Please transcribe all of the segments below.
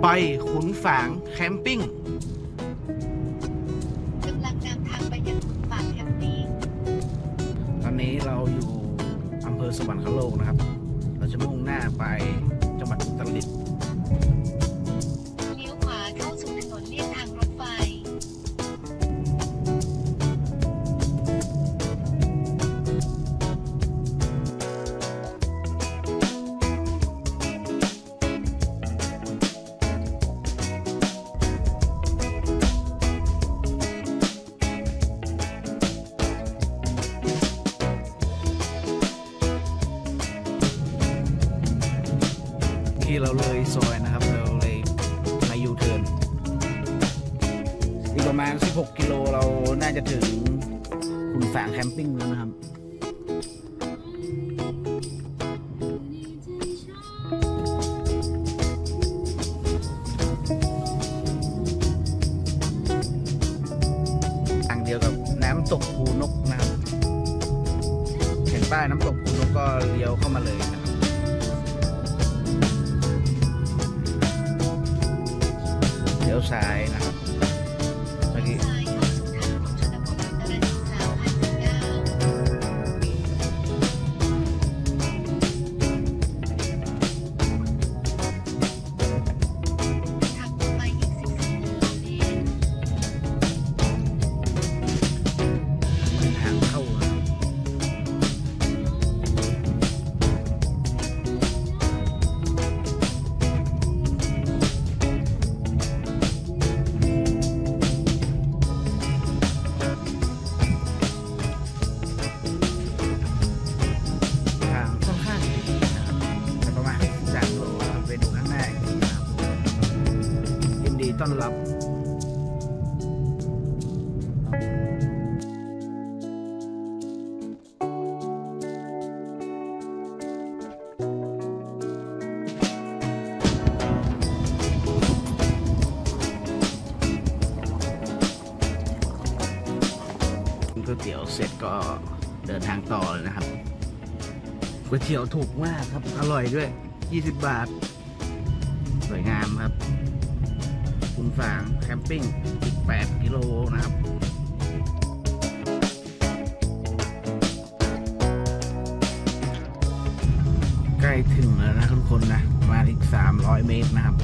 ไปขุนฝางแคมปิ้งกำลังเดินทางไปยังขุนฝางแคมปิ้งตอนนี้เราอยู่อำเภอสวรรคโลกนะครับเราจะมุ่งหน้าไปจังหวัดอุตรดิตถ์เลี้ยวขวาเข้าสู่ถนนเลียบทางรถไฟที่เราเลยซอยนะครับเราเลยมายูเทิร์นอีกประมาณ16กิโลเราน่าจะถึงขุนฝางแคมปิ้งแล้วนะครับทางเดียวกับน้ำตกภูนกนะครับเห็นป้ายน้ำตกภูนกก็เลี้ยวเข้ามาเลยนะครับเลี้ยวซ้ายนะครับเมื่อกี้ทางเข้าต้อนรับก๋วยเตี๋ยวเสร็จก็เดินทางต่อเลยนะครับก๋วยเตี๋ยวถูกมากครับอร่อยด้วย20 บาทสวยงามครับขุนฝางแคมปิ้งอีก8กิโลนะครับใกล้ถึงแล้วนะทุกคนนะมาอีก300 เมตรนะครับ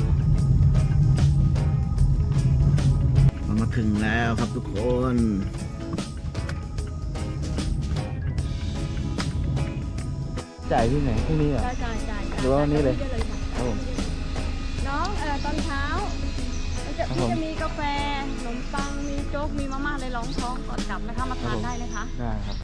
เรามาถึงแล้วครับทุกคนจ่ายที่ไหนพรุ่งนี้เหรอจ่ายหรือว่าวันนี้เลยครับผมน้องตอนเช้าพี่จะมีกาแฟขนมปังมีโจ๊กมีมาม่าเลยรองท้องก่อนกลับนะคะมาทานได้นะคะได้ครับ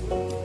1, 2, 3,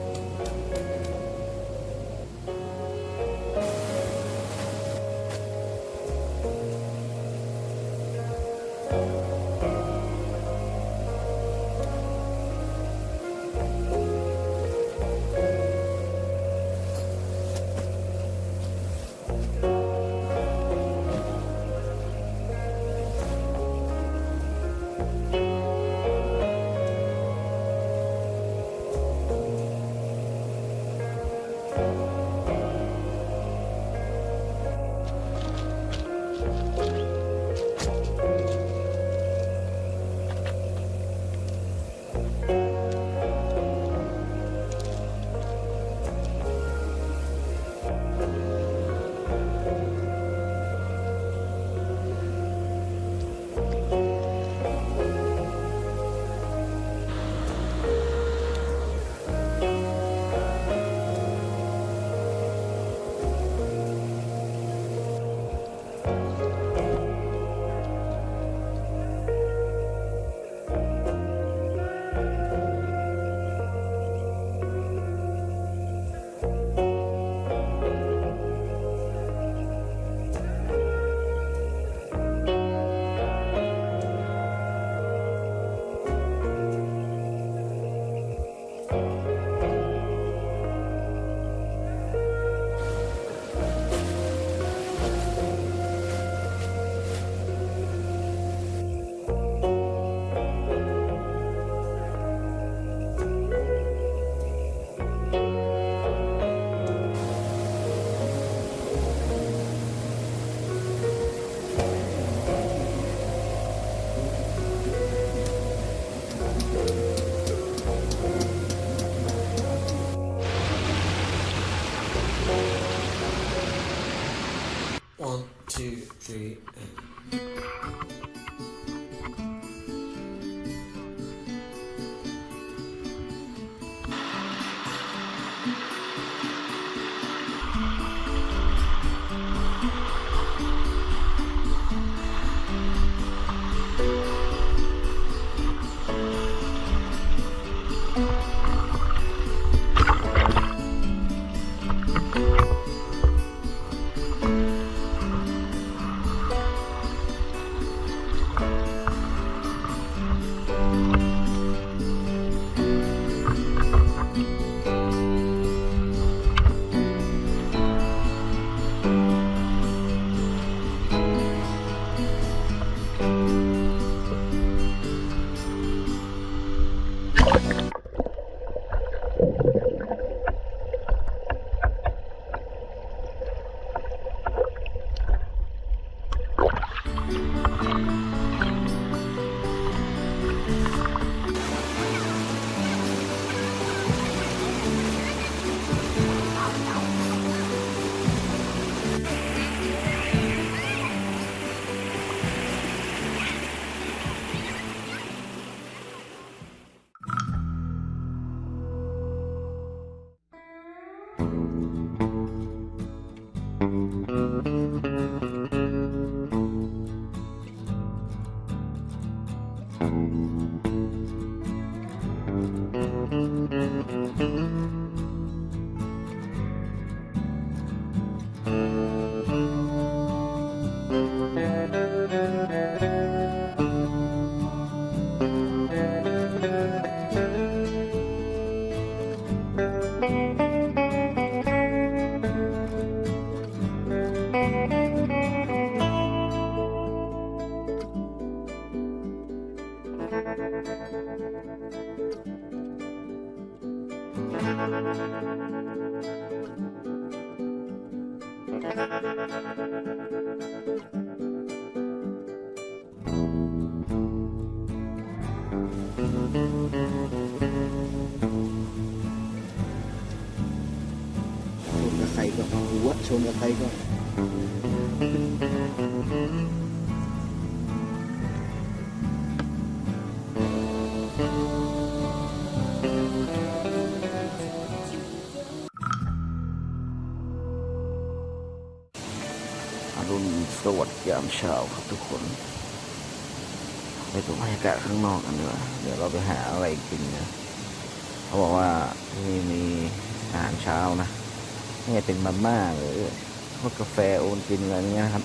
กับใครก็หัวชนกับใครก็อรุณสวัสดิ์ยามเช้าครับทุกคนไปดูบรรยากาศข้างนอกกันดีกว่าเดี๋ยวเราไปหาอะไรกินนะ เขาบอกว่าที่นี่มีอาหารเช้านะนี่เป็นมาม่าหรือพวกกาแฟโอนกินอะไรเงี้ยนะครับ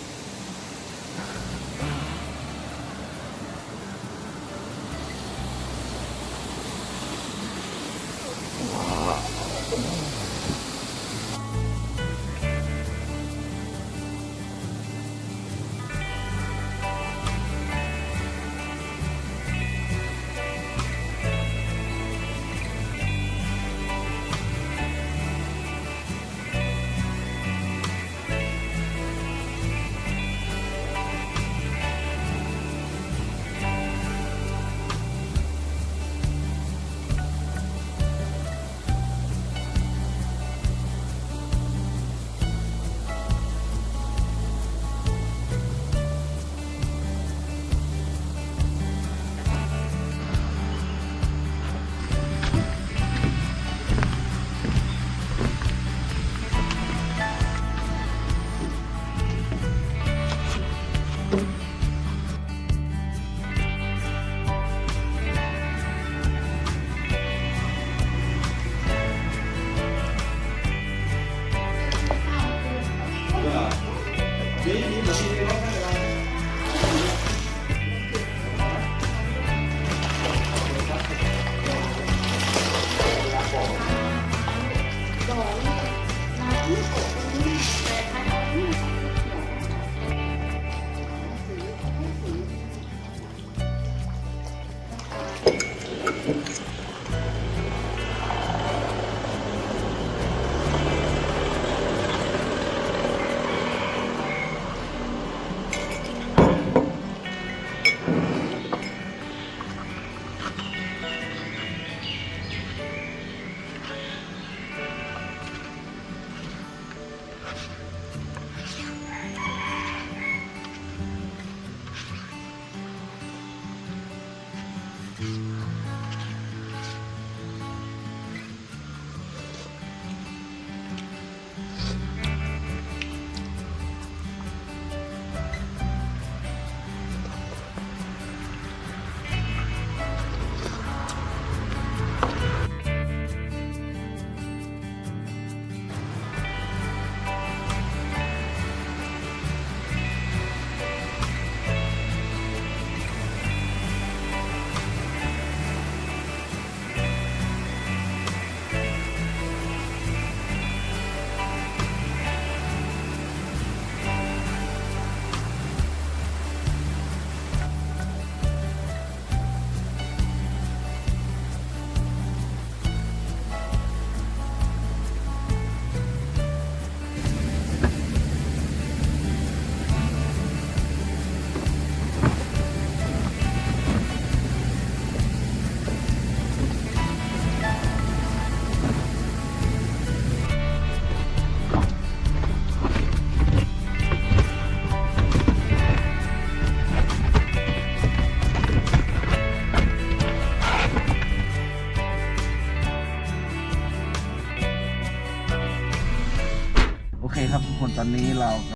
โอเคครับทุกคนตอนนี้เราก